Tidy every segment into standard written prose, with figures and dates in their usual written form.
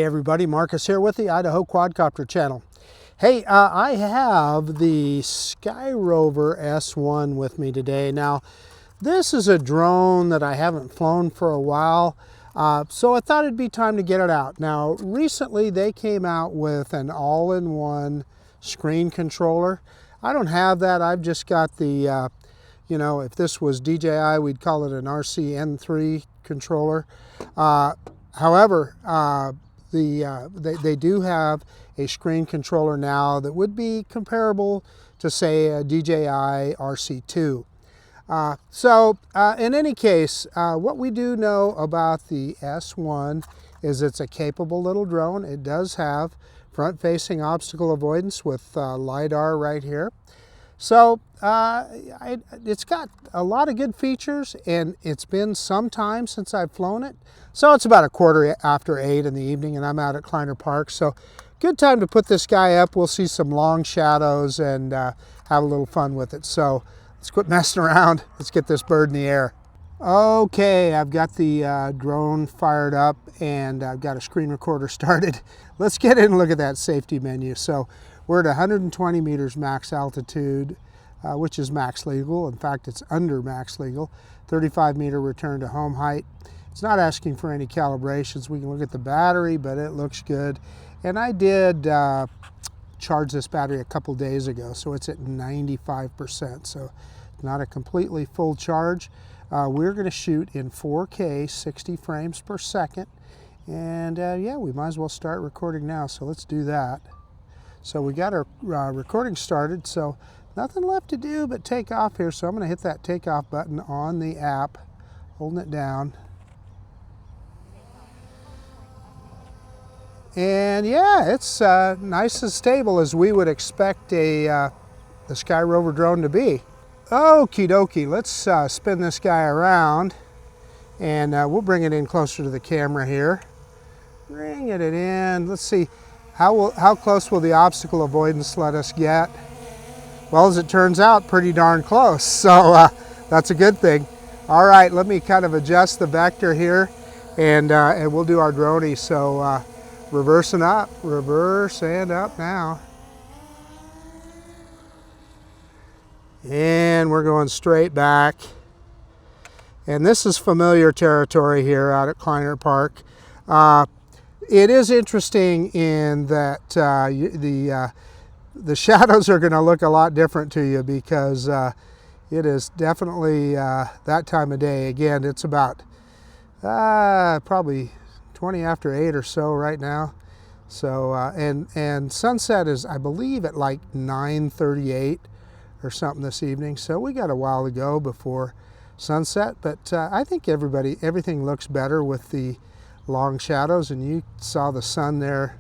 everybody, Marcus here with the Idaho Quadcopter channel. Hey, I have the Skyrover S1 with me today. Now, this is a drone that I haven't flown for a while, so I thought it'd be time to get it out. Now, recently they came out with an all-in-one screen controller. I don't have that. I've just got the, you know, if this was DJI, we'd call it an RCN3 controller. However, they do have a screen controller now that would be comparable to, say, a DJI RC2. In any case, what we do know about the S1 is it's a capable little drone. It does have front-facing obstacle avoidance with LiDAR right here. So it's got a lot of good features, and it's been some time since I've flown it. So it's about 8:15 in the evening, and I'm out at Kleiner Park. So good time to put this guy up. We'll see some long shadows and have a little fun with it. So let's quit messing around. Let's get this bird in the air. Okay, I've got the drone fired up and I've got a screen recorder started. Let's get in and look at that safety menu. So we're at 120 meters max altitude, which is max legal. In fact, it's under max legal. 35-meter return to home height. It's not asking for any calibrations. We can look at the battery, but it looks good. And I did charge this battery a couple days ago, so it's at 95%. So not a completely full charge. We're going to shoot in 4K, 60 frames per second. And yeah, we might as well start recording now. So let's do that. So we got our recording started, so nothing left to do but take off here. So I'm going to hit that takeoff button on the app, holding it down. And yeah, it's nice and stable as we would expect the Skyrover drone to be. Okie dokie, let's spin this guy around, and we'll bring it in closer to the camera here. Bring it in. Let's see. How close will the obstacle avoidance let us get? Well, as it turns out, pretty darn close. So that's a good thing. All right, let me kind of adjust the vector here, and we'll do our droney. So reverse and up now. And we're going straight back. And this is familiar territory here out at Kleiner Park. It is interesting in that the shadows are going to look a lot different to you because it is definitely that time of day. Again, it's about probably 20 after 8 or so right now. So and sunset is, I believe, at like 9:38 or something this evening. So we got a while to go before sunset, but I think everything looks better with the long shadows, and you saw the sun there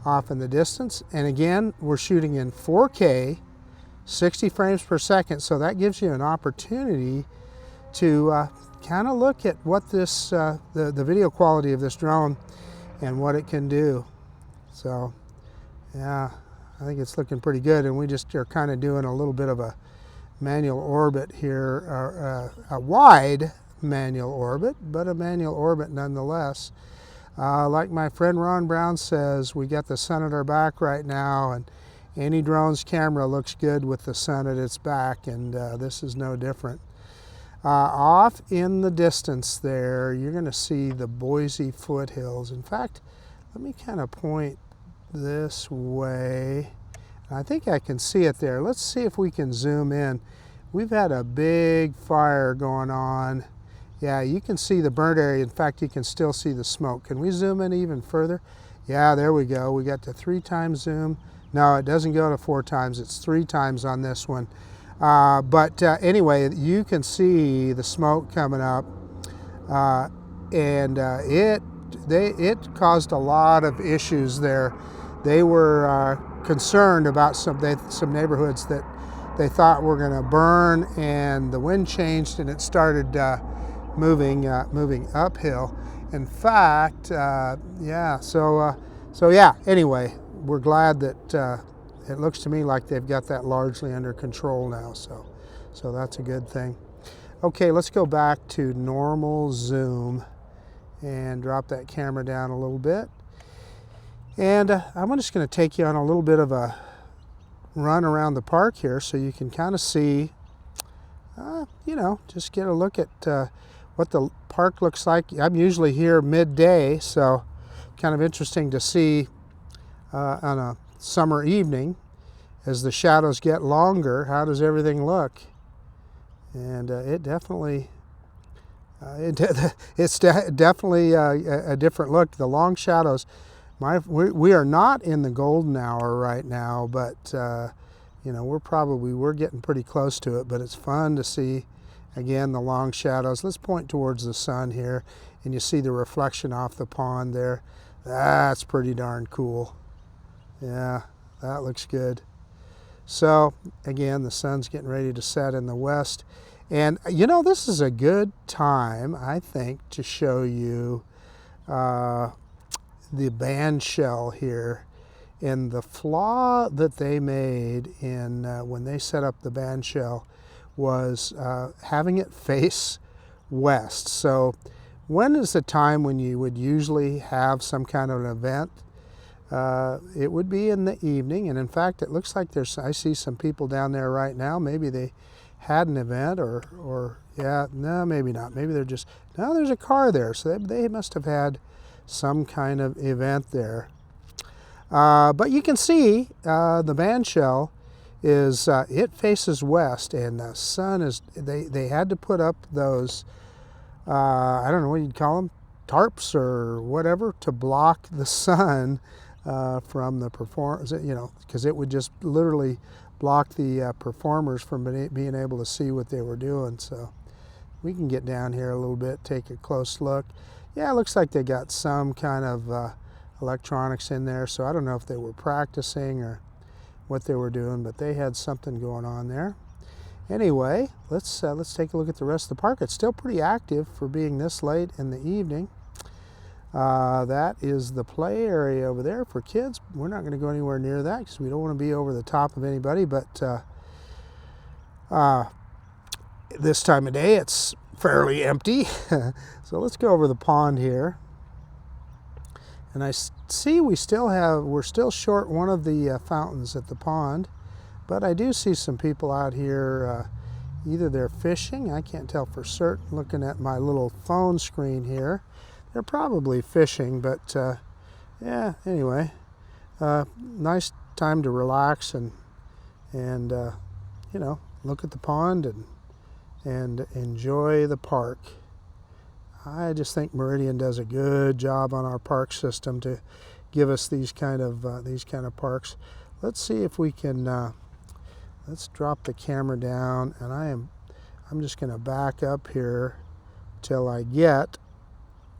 off in the distance. And again, we're shooting in 4K, 60 frames per second, so that gives you an opportunity to kind of look at what this the video quality of this drone and what it can do. So yeah, I think it's looking pretty good, and we just are kind of doing a little bit of a manual orbit here, a wide manual orbit, but a manual orbit nonetheless. Like my friend Ron Brown says, we got the sun at our back right now, and any drone's camera looks good with the sun at its back, and this is no different. Off in the distance there, you're going to see the Boise Foothills. In fact, let me kind of point this way. I think I can see it there. Let's see if we can zoom in. We've had a big fire going on. Yeah, you can see the burnt area. In fact, you can still see the smoke. Can we zoom in even further? Yeah, there we go. We got the 3 times zoom. No, it doesn't go to 4 times. It's 3 times on this one. Anyway, you can see the smoke coming up, and it caused a lot of issues there. They were concerned about some neighborhoods that they thought were going to burn, and the wind changed and it started moving uphill. In fact, yeah. So yeah. Anyway, we're glad that it looks to me like they've got that largely under control now. So that's a good thing. Okay, let's go back to normal zoom and drop that camera down a little bit. And I'm just going to take you on a little bit of a run around the park here so you can kind of see, you know, just get a look at what the park looks like. I'm usually here midday, so kind of interesting to see on a summer evening as the shadows get longer, how does everything look? And it definitely, it's definitely a different look. The long shadows. We are not in the golden hour right now, but you know, we're getting pretty close to it. But it's fun to see, again, the long shadows. Let's point towards the sun here, and you see the reflection off the pond there. That's pretty darn cool. Yeah, that looks good. So again, the sun's getting ready to set in the west, and you know, this is a good time, I think, to show you the band shell here. And the flaw that they made in when they set up the band shell was having it face west. So when is the time when you would usually have some kind of an event? It would be in the evening, and in fact it looks like I see some people down there right now. Maybe they had an event, or yeah, no, maybe not. Maybe they're just, no, there's a car there, so they must have had some kind of event there. But you can see the band shell is, it faces west, and the sun is, they had to put up those, I don't know what you'd call them, tarps or whatever, to block the sun from the performers, you know, because it would just literally block the performers from being able to see what they were doing. So we can get down here a little bit, take a close look. Yeah, it looks like they got some kind of electronics in there, so I don't know if they were practicing or what they were doing, but they had something going on there. Anyway, let's take a look at the rest of the park. It's still pretty active for being this late in the evening. That is the play area over there for kids. We're not going to go anywhere near that because we don't want to be over the top of anybody, but this time of day it's fairly empty. So let's go over the pond here. And I see we're still short one of the fountains at the pond, but I do see some people out here. Either they're fishing, I can't tell for certain looking at my little phone screen here. They're probably fishing, but yeah, anyway, nice time to relax and you know, look at the pond and enjoy the park. I just think Meridian does a good job on our park system to give us these kind of parks. Let's see if we can. Let's drop the camera down, and I'm just going to back up here till I get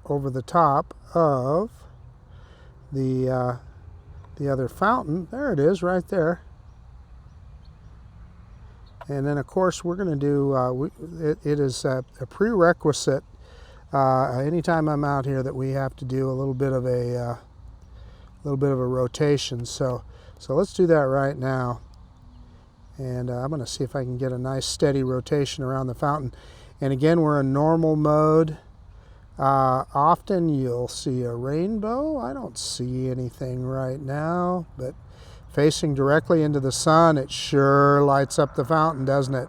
over the top of the other fountain. There it is, right there. And then, of course, we're going to do. It is a prerequisite. Anytime I'm out here, that we have to do a little bit of a rotation. So let's do that right now. And I'm going to see if I can get a nice steady rotation around the fountain. And again, we're in normal mode. Often you'll see a rainbow. I don't see anything right now, but facing directly into the sun, it sure lights up the fountain, doesn't it?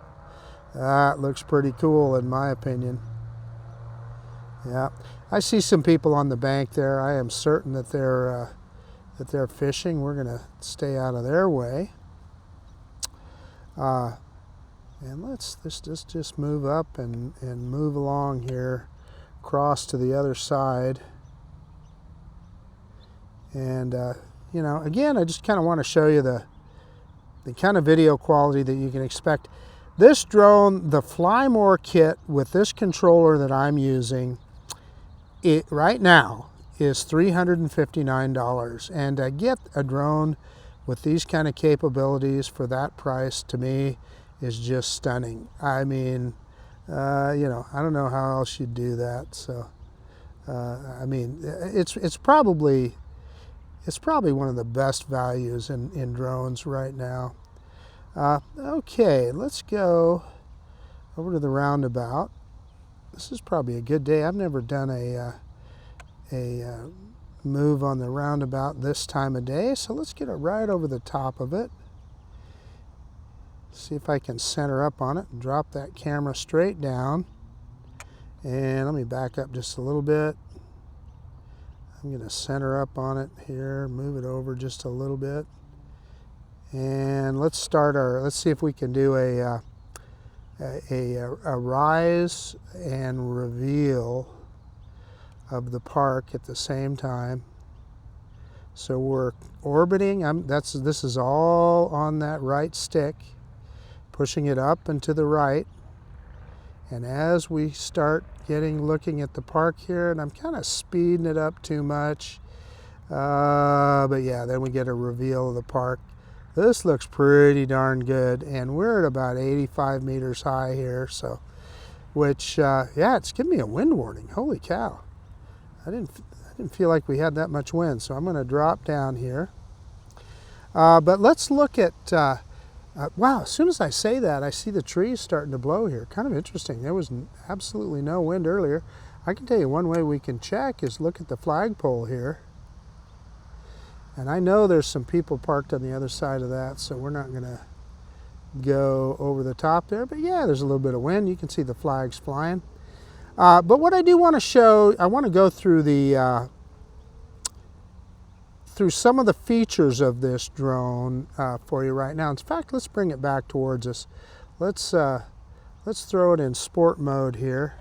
That looks pretty cool in my opinion. Yeah, I see some people on the bank there. I am certain that they're fishing. We're going to stay out of their way. And let's just move up and move along here, cross to the other side. And you know, again, I just kind of want to show you the kind of video quality that you can expect. This drone, the FlyMore kit with this controller that I'm using, it right now is $359, and to get a drone with these kind of capabilities for that price, to me, is just stunning. I mean, you know, I don't know how else you'd do that. So, I mean, it's probably one of the best values in drones right now. Okay, let's go over to the roundabout. This is probably a good day. I've never done a move on the roundabout this time of day. So let's get it right over the top of it. See if I can center up on it and drop that camera straight down. And let me back up just a little bit. I'm going to center up on it here, move it over just a little bit. And let's see if we can do a rise and reveal of the park at the same time. So we're orbiting, this is all on that right stick, pushing it up and to the right. And as we start looking at the park here, and I'm kind of speeding it up too much, but yeah, then we get a reveal of the park. This looks pretty darn good, and we're at about 85 meters high here, so, which, yeah, it's giving me a wind warning. Holy cow. I didn't feel like we had that much wind, so I'm going to drop down here. But let's look at, wow, as soon as I say that, I see the trees starting to blow here. Kind of interesting. There was absolutely no wind earlier. I can tell you one way we can check is look at the flagpole here. And I know there's some people parked on the other side of that, so we're not going to go over the top there. But yeah, there's a little bit of wind. You can see the flags flying. But what I do want to show, I want to go through through some of the features of this drone for you right now. In fact, let's bring it back towards us. Let's throw it in sport mode here.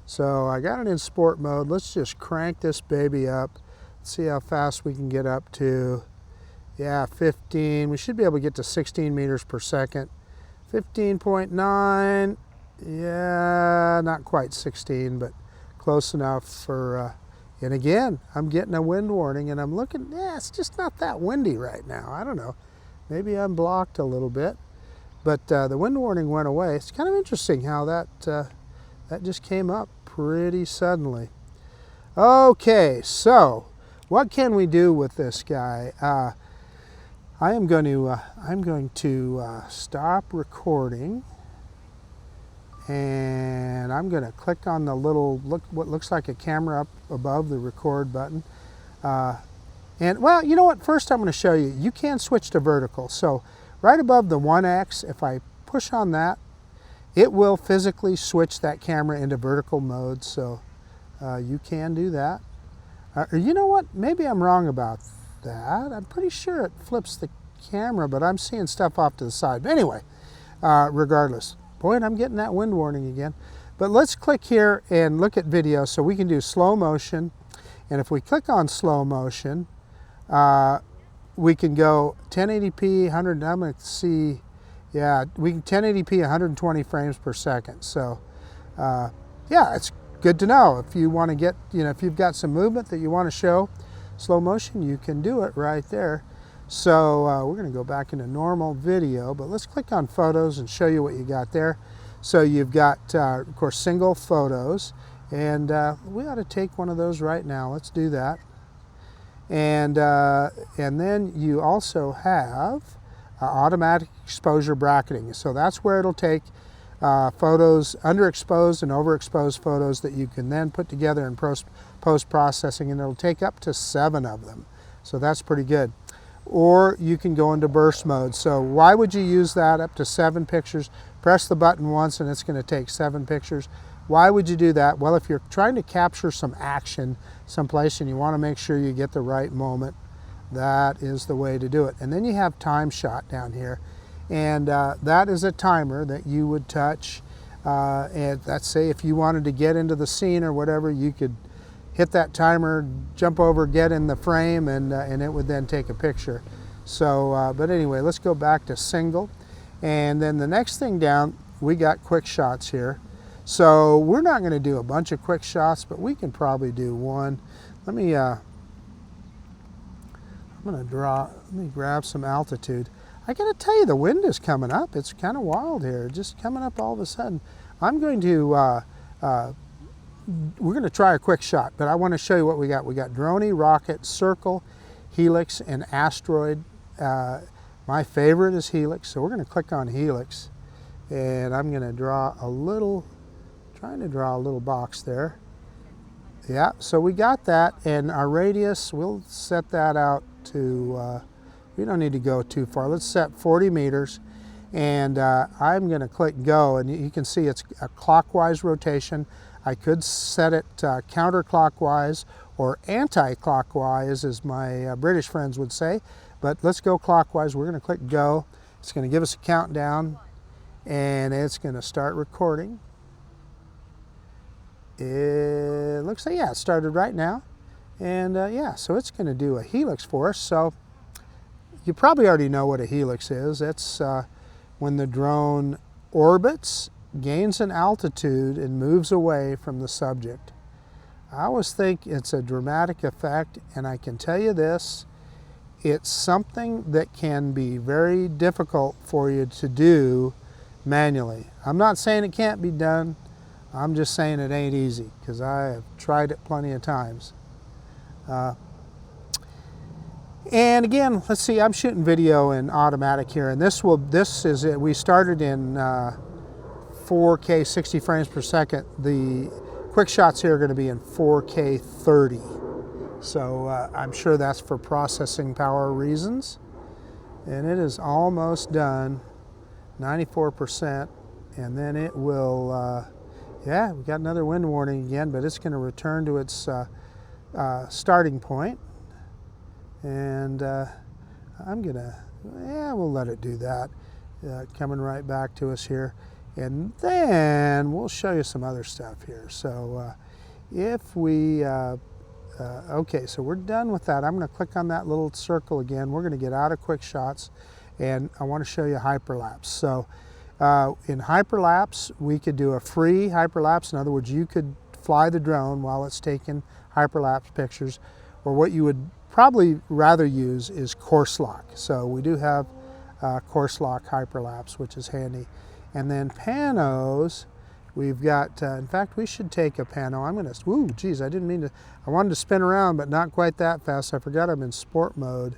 So I got it in sport mode. Let's just crank this baby up. See how fast we can get up to. Yeah, 15. We should be able to get to 16 meters per second. 15.9. Yeah, not quite 16, but close enough for, and again, I'm getting a wind warning, and I'm looking, yeah, it's just not that windy right now. I don't know. Maybe I'm blocked a little bit, but the wind warning went away. It's kind of interesting how that just came up pretty suddenly. Okay, so what can we do with this guy? I'm going to stop recording, and I'm going to click on the little what looks like a camera up above the record button. And well, you know what? First, I'm going to show you. You can switch to vertical. So right above the 1X, if I push on that, it will physically switch that camera into vertical mode. So you can do that. You know what? Maybe I'm wrong about that. I'm pretty sure it flips the camera, but I'm seeing stuff off to the side. But anyway, regardless. Boy, and I'm getting that wind warning again. But let's click here and look at video. So we can do slow motion. And if we click on slow motion, we can go 1080p, 100, I'm going to see, yeah, we can 1080p, 120 frames per second. So, yeah, it's good to know. If you want to get, if you've got some movement that you want to show slow motion, you can do it right there. So we're going to go back into normal video, but let's click on photos and show you what you got there. So you've got, of course, single photos, and we ought to take one of those right now. Let's do that. And then you also have automatic exposure bracketing. So that's where it'll take photos, underexposed and overexposed photos that you can then put together in post-processing, and it'll take up to 7 of them. So that's pretty good. Or you can go into burst mode. So why would you use that? Up to 7 pictures. Press the button once and it's going to take 7 pictures. Why would you do that? Well, if you're trying to capture some action someplace and you want to make sure you get the right moment, that is the way to do it. And then you have time shot down here. And that is a timer that you would touch. And let's say if you wanted to get into the scene or whatever, you could hit that timer, jump over, get in the frame, and it would then take a picture. So, but anyway, let's go back to single. And then the next thing down, we got quick shots here. So we're not going to do a bunch of quick shots, but we can probably do one. Let me grab some altitude. I got to tell you, the wind is coming up. It's kind of wild here, just coming up all of a sudden. I'm going to, we're going to try a quick shot, but I want to show you what we got. We got droney, rocket, circle, helix, and asteroid. My favorite is helix, so we're going to click on helix, and I'm going to draw a little, trying to draw a little box there. Yeah, so we got that, and our radius, we'll set that out to, we don't need to go too far. Let's set 40 meters, and I'm going to click go, and you can see it's a clockwise rotation. I could set it counterclockwise or anti-clockwise, as my British friends would say, but let's go clockwise. We're going to click go. It's going to give us a countdown, and it's going to start recording. It looks like, yeah, it started right now. And yeah, so it's going to do a helix for us. So you probably already know what a helix is. It's when the drone orbits, gains an altitude, and moves away from the subject. I always think it's a dramatic effect, and I can tell you this, it's something that can be very difficult for you to do manually. I'm not saying it can't be done. I'm just saying it ain't easy, because I have tried it plenty of times. And again, let's see, I'm shooting video in automatic here, and this is it. We started in 4K 60 frames per second. The quick shots here are going to be in 4K 30. So I'm sure that's for processing power reasons. And it is almost done, 94%, and then it will, yeah, we got another wind warning again, but it's going to return to its starting point. And I'm going to, yeah, we'll let it do that. Coming right back to us here. And then we'll show you some other stuff here. So if we, okay, so we're done with that. I'm going to click on that little circle again. We're going to get out of quick shots, and I want to show you hyperlapse. So in hyperlapse, we could do a free hyperlapse. In other words, you could fly the drone while it's taking hyperlapse pictures, or what you would probably rather use is course lock. So we do have course lock hyperlapse, which is handy. And then panos, we've got, in fact, we should take a pano. I'm going to, ooh, geez, I didn't mean to, I wanted to spin around, but not quite that fast. I forgot I'm in sport mode.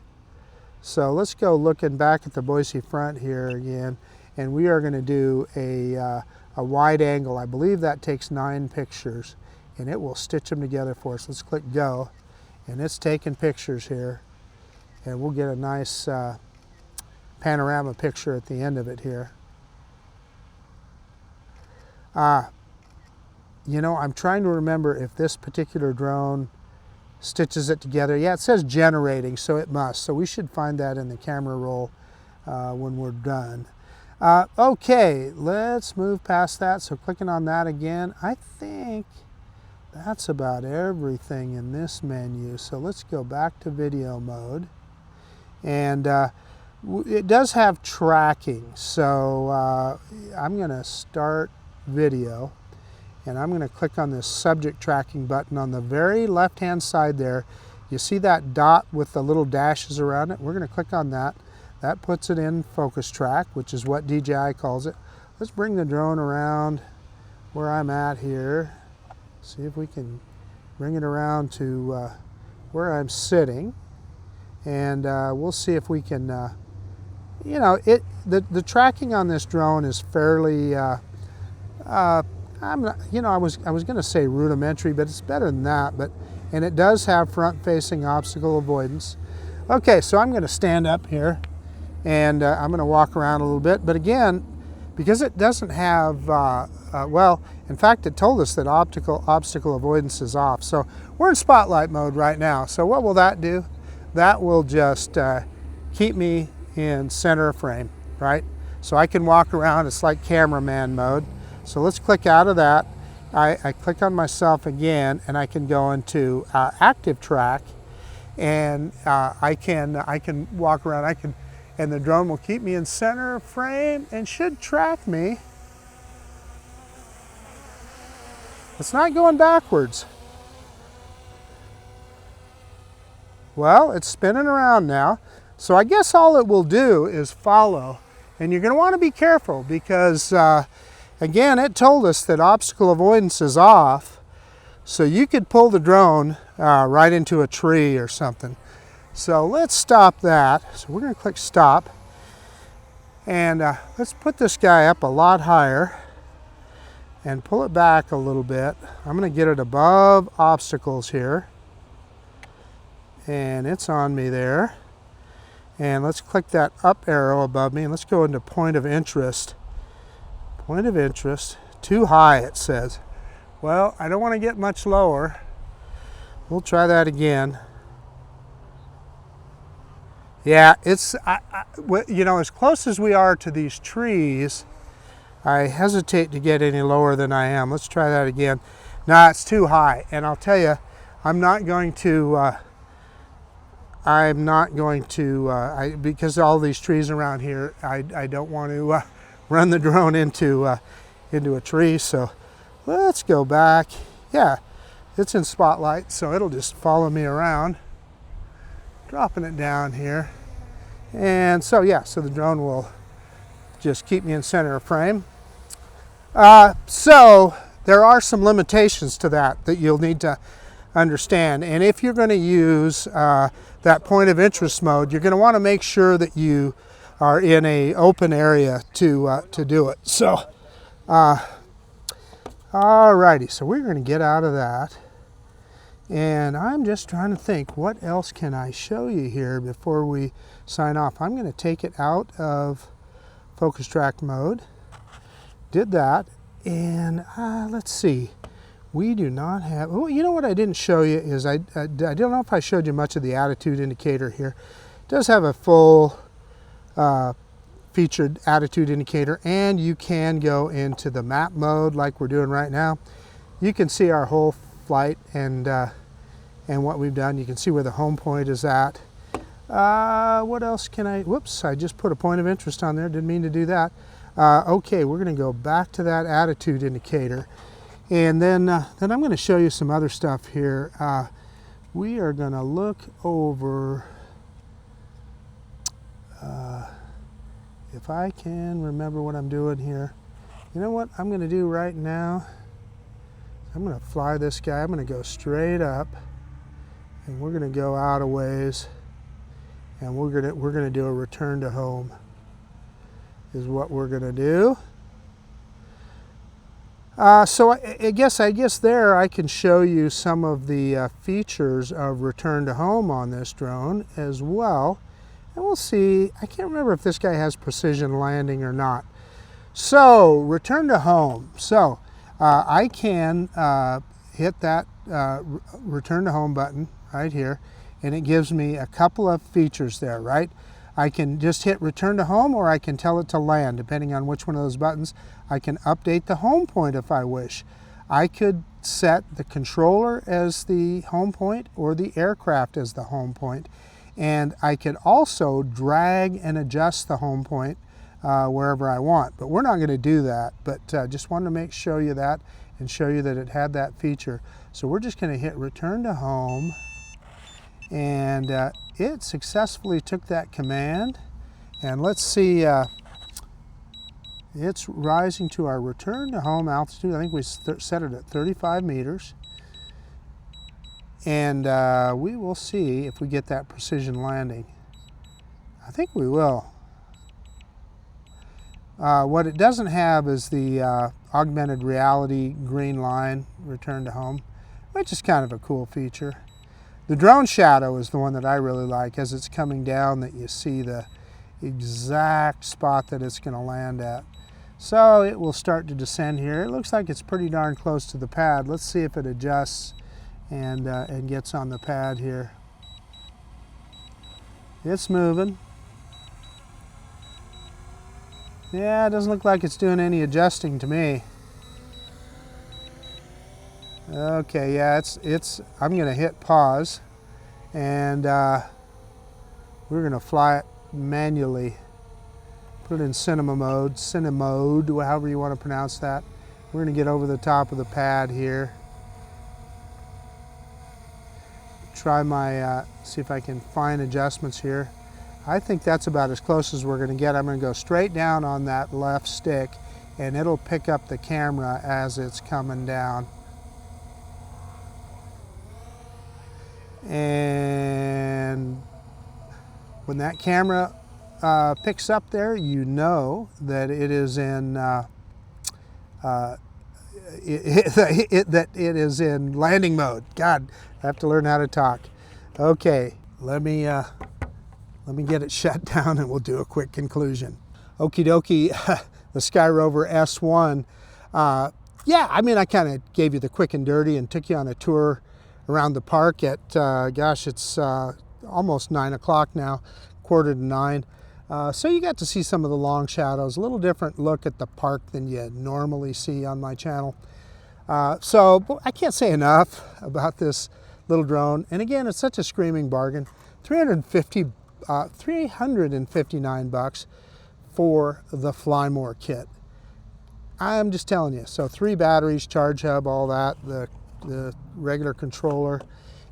So let's go looking back at the Boise front here again. And we are going to do a wide angle. I believe that takes 9 pictures, and it will stitch them together for us. Let's click go, and it's taking pictures here, and we'll get a nice panorama picture at the end of it here. You know, I'm trying to remember if this particular drone stitches it together. Yeah, it says generating, so it must. So we should find that in the camera roll when we're done. Okay, let's move past that. So clicking on that again, I think that's about everything in this menu. So let's go back to video mode. And it does have tracking. So I'm going to start video, and I'm going to click on this subject tracking button on the very left hand side there. You see that dot with the little dashes around it? We're going to click on that. That puts it in focus track, which is what DJI calls it. Let's bring the drone around where I'm at here. See if we can bring it around to where I'm sitting. And we'll see if we can, you know, the tracking on this drone is fairly, I'm not, you know, I was going to say rudimentary, but it's better than that. And it does have front-facing obstacle avoidance. Okay, so I'm going to stand up here, and I'm going to walk around a little bit. But again, because it doesn't have, well, in fact, it told us that obstacle avoidance is off. So we're in spotlight mode right now. So what will that do? That will just keep me in center frame, right? So I can walk around. It's like cameraman mode. So let's click out of that. I click on myself again, and I can go into active track, and I can walk around. And the drone will keep me in center frame and should track me. It's not going backwards. Well, it's spinning around now. So I guess all it will do is follow. And you're going to want to be careful because, again, it told us that obstacle avoidance is off. So you could pull the drone right into a tree or something. So let's stop that. So we're going to click stop. And let's put this guy up a lot higher. and pull it back a little bit. I'm going to get it above obstacles here. And it's on me there. And let's click that up arrow above me and let's go into point of interest. Point of interest. Too high, it says. Well, I don't want to get much lower. We'll try that again. Yeah, it's, you know, as close as we are to these trees, I hesitate to get any lower than I am. Let's try that again. Nah, it's too high. And I'll tell you, I'm not going to, because all these trees around here, I don't want to run the drone into a tree. So let's go back. Yeah, it's in spotlight, so it'll just follow me around. Dropping it down here. And so, yeah, so the drone will just keep me in center of frame. So there are some limitations to that you'll need to understand. And if you're going to use that point of interest mode, you're going to want to make sure that you are in an open area to do it. So, alrighty, so we're going to get out of that. And I'm just trying to think, what else can I show you here before we sign off? I'm going to take it out of focus track mode. Did that. And let's see. We do not have, oh, you know what I didn't show you is I don't know if I showed you much of the attitude indicator here. It does have a full featured attitude indicator, and you can go into the map mode like we're doing right now. You can see our whole flight and what we've done. You can see where the home point is at. What else can I, whoops, I just put a point of interest on there. Didn't mean to do that. Okay, we're going to go back to that attitude indicator. And then I'm going to show you some other stuff here. We are going to look over, if I can remember what I'm doing here. You know what I'm going to do right now? I'm going to fly this guy. I'm going to go straight up, and we're going to go out a ways, and we're going to do a return to home. Is what we're going to do. So I guess there I can show you some of the features of return to home on this drone as well. And we'll see, I can't remember if this guy has precision landing or not. So return to home. So I can hit that return to home button right here, and it gives me a couple of features there, right? I can just hit return to home, or I can tell it to land, depending on which one of those buttons. I can update the home point if I wish. I could set the controller as the home point or the aircraft as the home point. And I could also drag and adjust the home point wherever I want. But we're not going to do that. But just wanted to show you that and show you that it had that feature. So we're just going to hit return to home. And it successfully took that command. And let's see, it's rising to our return to home altitude. I think we set it at 35 meters. And we will see if we get that precision landing. I think we will. What it doesn't have is the augmented reality green line return to home, which is kind of a cool feature. The drone shadow is the one that I really like. As it's coming down, that you see the exact spot that it's going to land at. So it will start to descend here. It looks like it's pretty darn close to the pad. Let's see if it adjusts and gets on the pad here. It's moving. Yeah, it doesn't look like it's doing any adjusting to me. Okay, yeah, I'm going to hit pause, and we're going to fly it manually. Put it in cinema mode, however you want to pronounce that. We're going to get over the top of the pad here. Try my, see if I can find adjustments here. I think that's about as close as we're going to get. I'm going to go straight down on that left stick, and it'll pick up the camera as it's coming down. And when that camera picks up there, you know that it is in that it is in landing mode. God, I have to learn how to talk. Okay, let me get it shut down and we'll do a quick conclusion. Okie dokie, the Skyrover S1. Yeah, I mean, I kind of gave you the quick and dirty and took you on a tour around the park at, gosh, it's almost 9 o'clock now, 8:45. So you got to see some of the long shadows, a little different look at the park than you normally see on my channel. So I can't say enough about this little drone. And again, it's such a screaming bargain. $359 for the FlyMore kit. I'm just telling you. So 3 batteries, charge hub, all that, the regular controller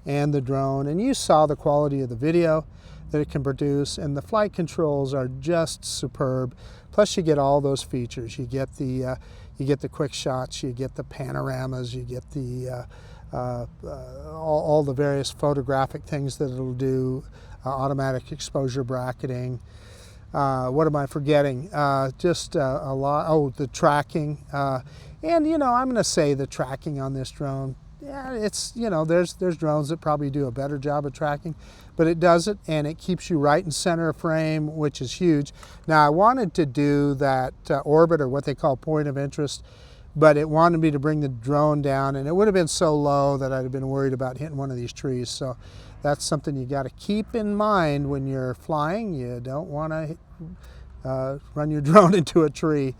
and the drone. And you saw the quality of the video that it can produce, and the flight controls are just superb. Plus you get all those features. You get the quick shots, you get the panoramas, you get the all the various photographic things that it'll do, automatic exposure bracketing. What am I forgetting? Just a lot. Oh, the tracking. And you know, I'm going to say the tracking on this drone. Yeah, it's, you know, there's drones that probably do a better job of tracking, but it does it, and it keeps you right in center of frame, which is huge. Now, I wanted to do that orbit, or what they call point of interest, but it wanted me to bring the drone down, and it would have been so low that I'd have been worried about hitting one of these trees. So that's something you got to keep in mind when you're flying. You don't want to run your drone into a tree.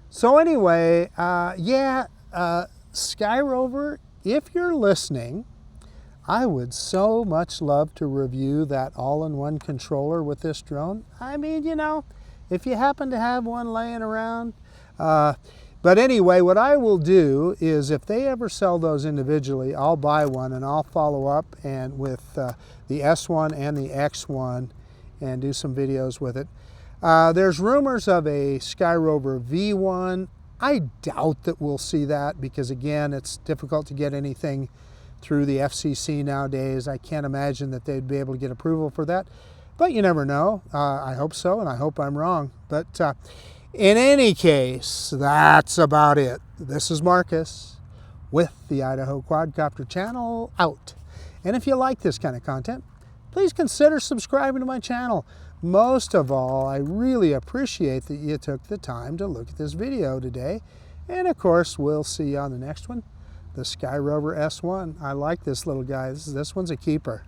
So anyway, yeah, Skyrover, if you're listening, I would so much love to review that all-in-one controller with this drone. I mean, you know, if you happen to have one laying around. But anyway, what I will do is, if they ever sell those individually, I'll buy one and I'll follow up and with the S1 and the X1 and do some videos with it. There's rumors of a Skyrover V1. I doubt that we'll see that because, again, it's difficult to get anything through the FCC nowadays. I can't imagine that they'd be able to get approval for that, but you never know. I hope so, and I hope I'm wrong. But in any case, that's about it. This is Marcus with the Idaho Quadcopter channel out. And if you like this kind of content, please consider subscribing to my channel. Most of all, I really appreciate that you took the time to look at this video today. And of course, we'll see you on the next one, the Skyrover S1. I like this little guy. This one's a keeper.